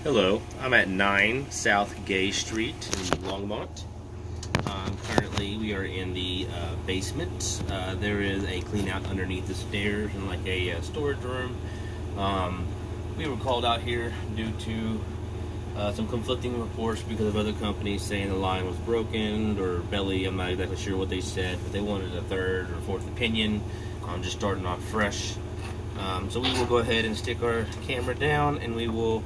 Hello, I'm at 9 South Gay Street in Longmont. Currently, we are in the basement. There is a clean out underneath the stairs and like a storage room. We were called out here due to some conflicting reports because of other companies saying the line was broken or belly. I'm not exactly sure what they said, but they wanted a third or fourth opinion. Just starting off fresh. So we will go ahead and stick our camera down and we will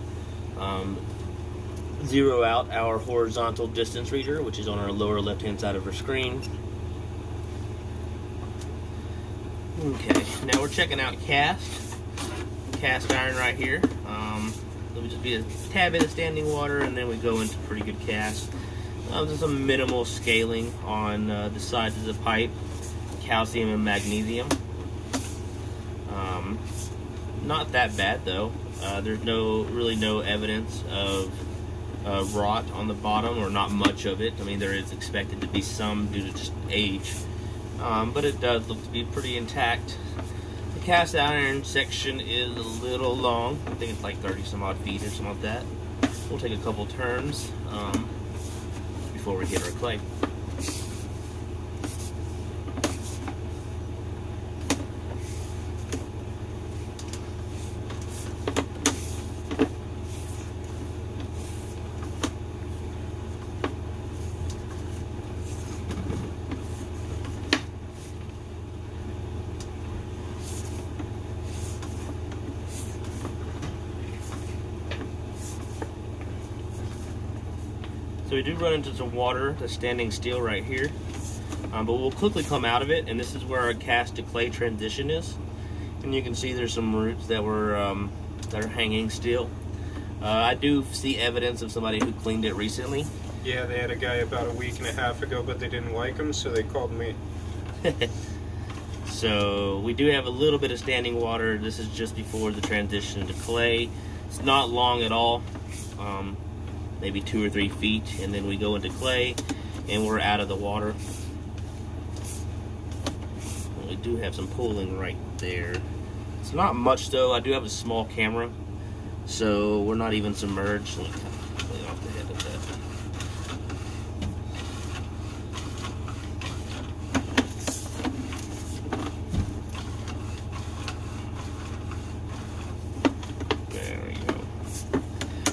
zero out our horizontal distance reader, which is on our lower left hand side of our screen. Okay, now we're checking out cast iron right here. It'll just be a tad bit of standing water and then we go into pretty good cast. There's some minimal scaling on the sides of the pipe, calcium and magnesium. Not that bad though. There's really no evidence of rot on the bottom, or not much of it. I mean, there is expected to be some due to just age, but it does look to be pretty intact. The cast iron section is a little long. I think it's like 30 some odd feet or something like that. We'll take a couple turns before we hit our clay. So we do run into some water that's standing still right here, but we'll quickly come out of it, and this is where our cast to clay transition is. And you can see there's some roots that were that are hanging still. I do see evidence of somebody who cleaned it recently. Yeah, they had a guy about a week and a half ago, but they didn't like him, so they called me. So we do have a little bit of standing water. This is just before the transition to clay. It's not long at all. Maybe 2 or 3 feet, and then we go into clay and we're out of the water. We do have some pooling right there. It's not much though. I do have a small camera, so we're not even submerged. Let me kind of play off the head of that.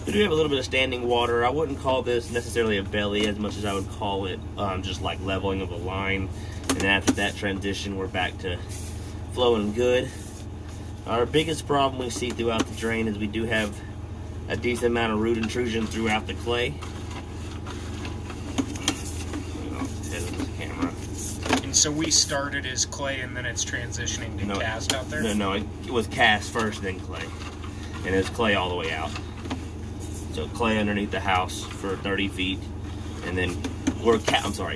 We do have a little bit of standing water. I wouldn't call this necessarily a belly as much as I would call it just like leveling of a line. And after that transition, we're back to flowing good. Our biggest problem we see throughout the drain is we do have a decent amount of root intrusion throughout the clay. And so we started as clay, and then it's transitioning to cast out there? No, it was cast first, then clay. And it's clay all the way out. So clay underneath the house for 30 feet, and then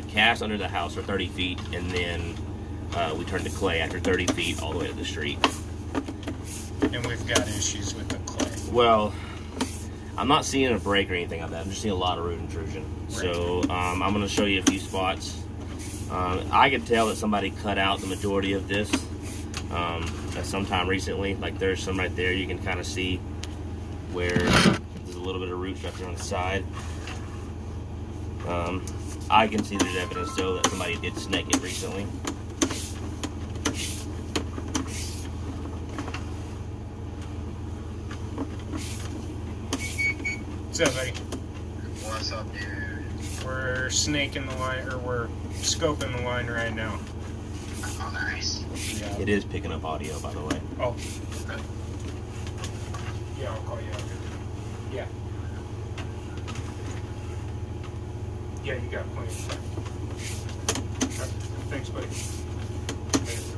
cast under the house for 30 feet, and then we turn to clay after 30 feet all the way to the street. And we've got issues with the clay. Well, I'm not seeing a break or anything like that. I'm just seeing a lot of root intrusion. Right. So I'm going to show you a few spots. I can tell that somebody cut out the majority of this at sometime recently. Like there's some right there. You can kind of see where a little bit of root structure on the side. I can see there's evidence though that somebody did snake it recently. What's up, buddy? What's up, dude? We're snaking the line, or we're scoping the line right now. Oh, nice. Yeah. It is picking up audio, by the way. Oh. Okay. Yeah, I'll call you after. Yeah. Yeah, you got plenty of time. Okay. Thanks, buddy. Later.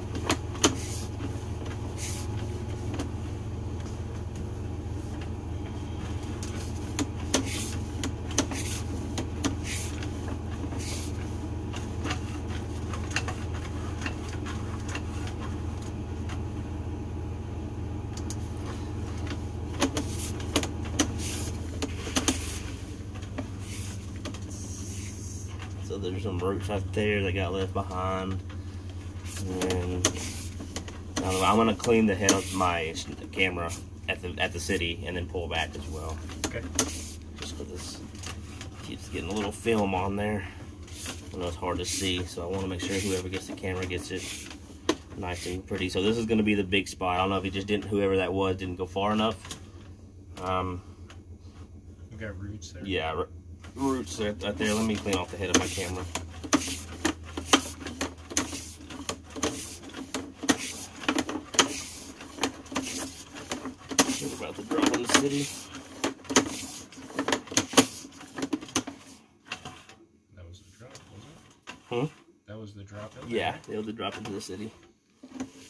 So there's some roots right there that got left behind. And I'm going to clean the head of my camera at the city and then pull back as well. Okay. Just because this keeps getting a little film on there. I know it's hard to see, so I want to make sure whoever gets the camera gets it nice and pretty. So this is going to be the big spot. I don't know if he just didn't, whoever that was, didn't go far enough. We got roots there. Yeah, roots right there. Let me clean off the head of my camera. We're about to drop in the city. That was the drop, wasn't it? Hmm? That was the drop. Yeah, they had to drop into the city.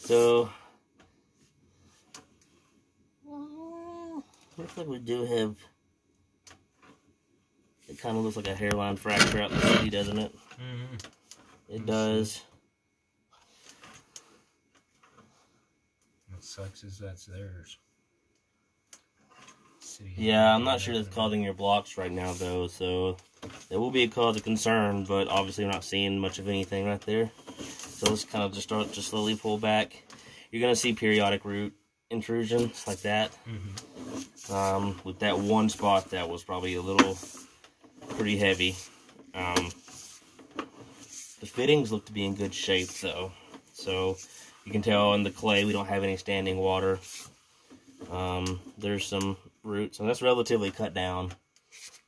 So, looks like we do have. It kind of looks like a hairline fracture out in the city, doesn't it? Mm-hmm. It does. What sucks is that's theirs. City Yeah, I'm not sure that's causing your blocks right now, though, so that will be a cause of concern, but obviously we're not seeing much of anything right there. So let's kind of just start to slowly pull back. You're going to see periodic root intrusions like that. Mm-hmm. With that one spot that was probably a little pretty heavy. The fittings look to be in good shape, though. So you can tell in the clay we don't have any standing water. There's some roots, and that's relatively cut down.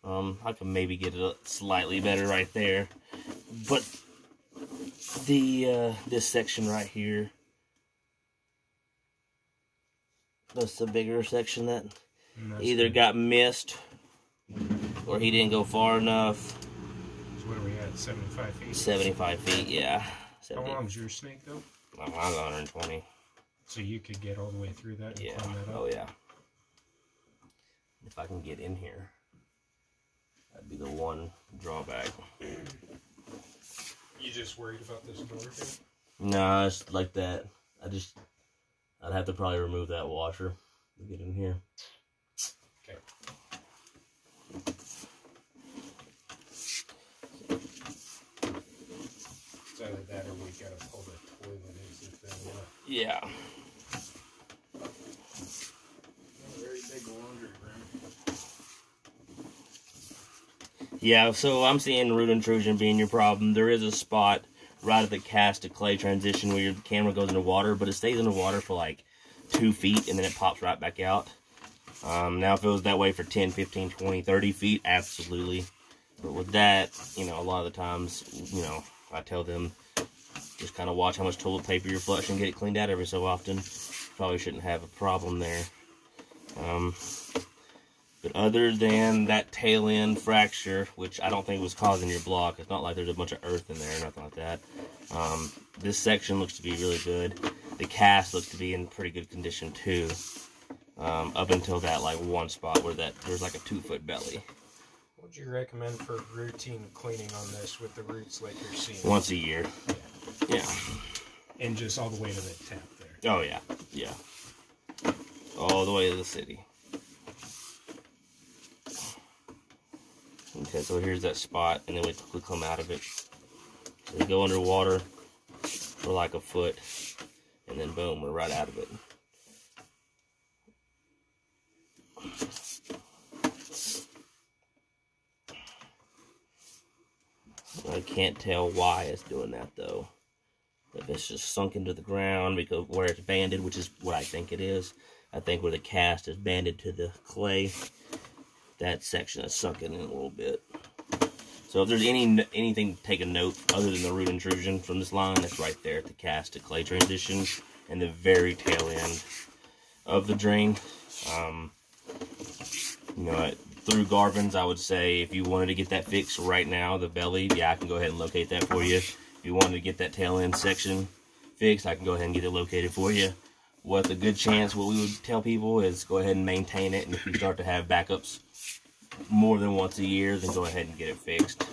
I can maybe get it slightly better right there, but the this section right here, that's the bigger section that either got missed or he didn't go far enough. So what are we at? 75 feet. 75 feet, yeah. How long's your snake though? I'm 120. So you could get all the way through that and Yeah. climb that up? Oh yeah. If I can get in here, that'd be the one drawback. You just worried about this door thing? No, it's like that. I'd have to probably remove that washer to get in here. Okay. It's either that or we gotta pull the toilet exit thing up. Yeah. Very big laundry room. Yeah, so I'm seeing root intrusion being your problem. There is a spot right at the cast to clay transition where your camera goes into water, but it stays in the water for like 2 feet and then it pops right back out. Now if it was that way for 10, 15, 20, 30 feet, absolutely. But with that, you know, a lot of the times, you know, I tell them just kind of watch how much toilet paper you're flushing and get it cleaned out every so often. Probably shouldn't have a problem there. But other than that tail end fracture, which I don't think was causing your block, it's not like there's a bunch of earth in there or nothing like that. This section looks to be really good. The cast looks to be in pretty good condition too. Up until that like one spot where there's like a 2-foot belly. What would you recommend for routine cleaning on this with the roots like you're seeing? Once a year. Yeah. And just all the way to the tap there. Oh yeah. Yeah. All the way to the city. Okay, so here's that spot, and then we quickly come out of it. So we go underwater for like a foot, and then boom, we're right out of it. I can't tell why it's doing that though. If it's just sunk into the ground because where it's banded, which is what I think it is. I think where the cast is banded to the clay, that section is sunken in a little bit. So if there's anything to take a note other than the root intrusion from this line, it's right there at the cast to clay transition and the very tail end of the drain. You know, through Garvin's, I would say if you wanted to get that fixed right now, the belly, yeah, I can go ahead and locate that for you. If you wanted to get that tail end section fixed, I can go ahead and get it located for you. What's a good chance, what we would tell people is go ahead and maintain it, and if you start to have backups more than once a year, then go ahead and get it fixed.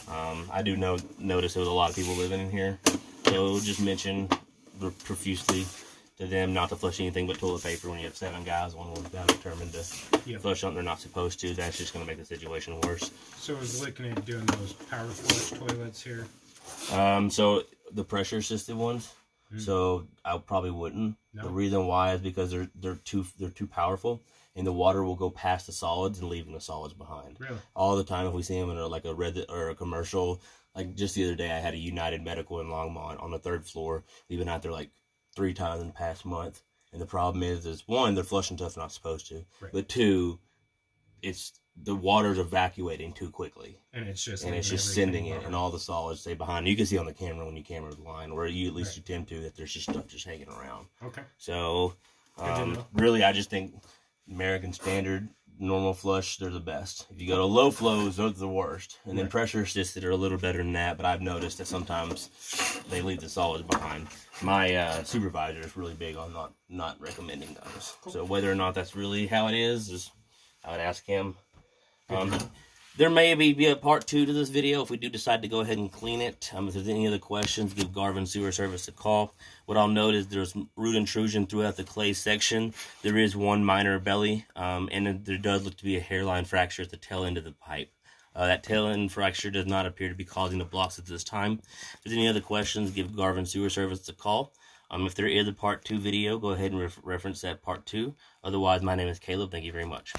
I do notice there was a lot of people living in here, so just mention profusely to them not to flush anything but toilet paper when you have 7 guys. One of them determined to flush something they're not supposed to. That's just going to make the situation worse. So I was looking at doing those power flush toilets here. So the pressure assisted ones, So I probably wouldn't. No. The reason why is because they're too powerful, and the water will go past the solids and leaving the solids behind. Really? All the time, if we see them in a red or a commercial, like just the other day, I had a United Medical in Longmont on the 3rd floor. We've been out there like 3 times in the past month, and the problem is one, they're flushing stuff they're not supposed to, Right. but 2, it's the water's evacuating too quickly. And it's just Sending it, and all the solids stay behind. You can see on the camera when you camera the line, or you at least you tend to, that there's just stuff just hanging around. Okay. So, Good to know. really, I just think American standard normal flush, they're the best. If you go to low flows, those are the worst. And then pressure assisted are a little better than that, but I've noticed that sometimes they leave the solids behind. My supervisor is really big on not recommending those. Cool. So whether or not that's really how it is I would ask him. There may be a part 2 to this video if we do decide to go ahead and clean it. If there's any other questions, give Garvin Sewer Service a call. What I'll note is there's root intrusion throughout the clay section. There is one minor belly, and there does look to be a hairline fracture at the tail end of the pipe. That tail end fracture does not appear to be causing the blocks at this time. If there's any other questions, give Garvin Sewer Service a call. If there is a part 2 video, go ahead and reference that part 2. Otherwise, my name is Caleb. Thank you very much.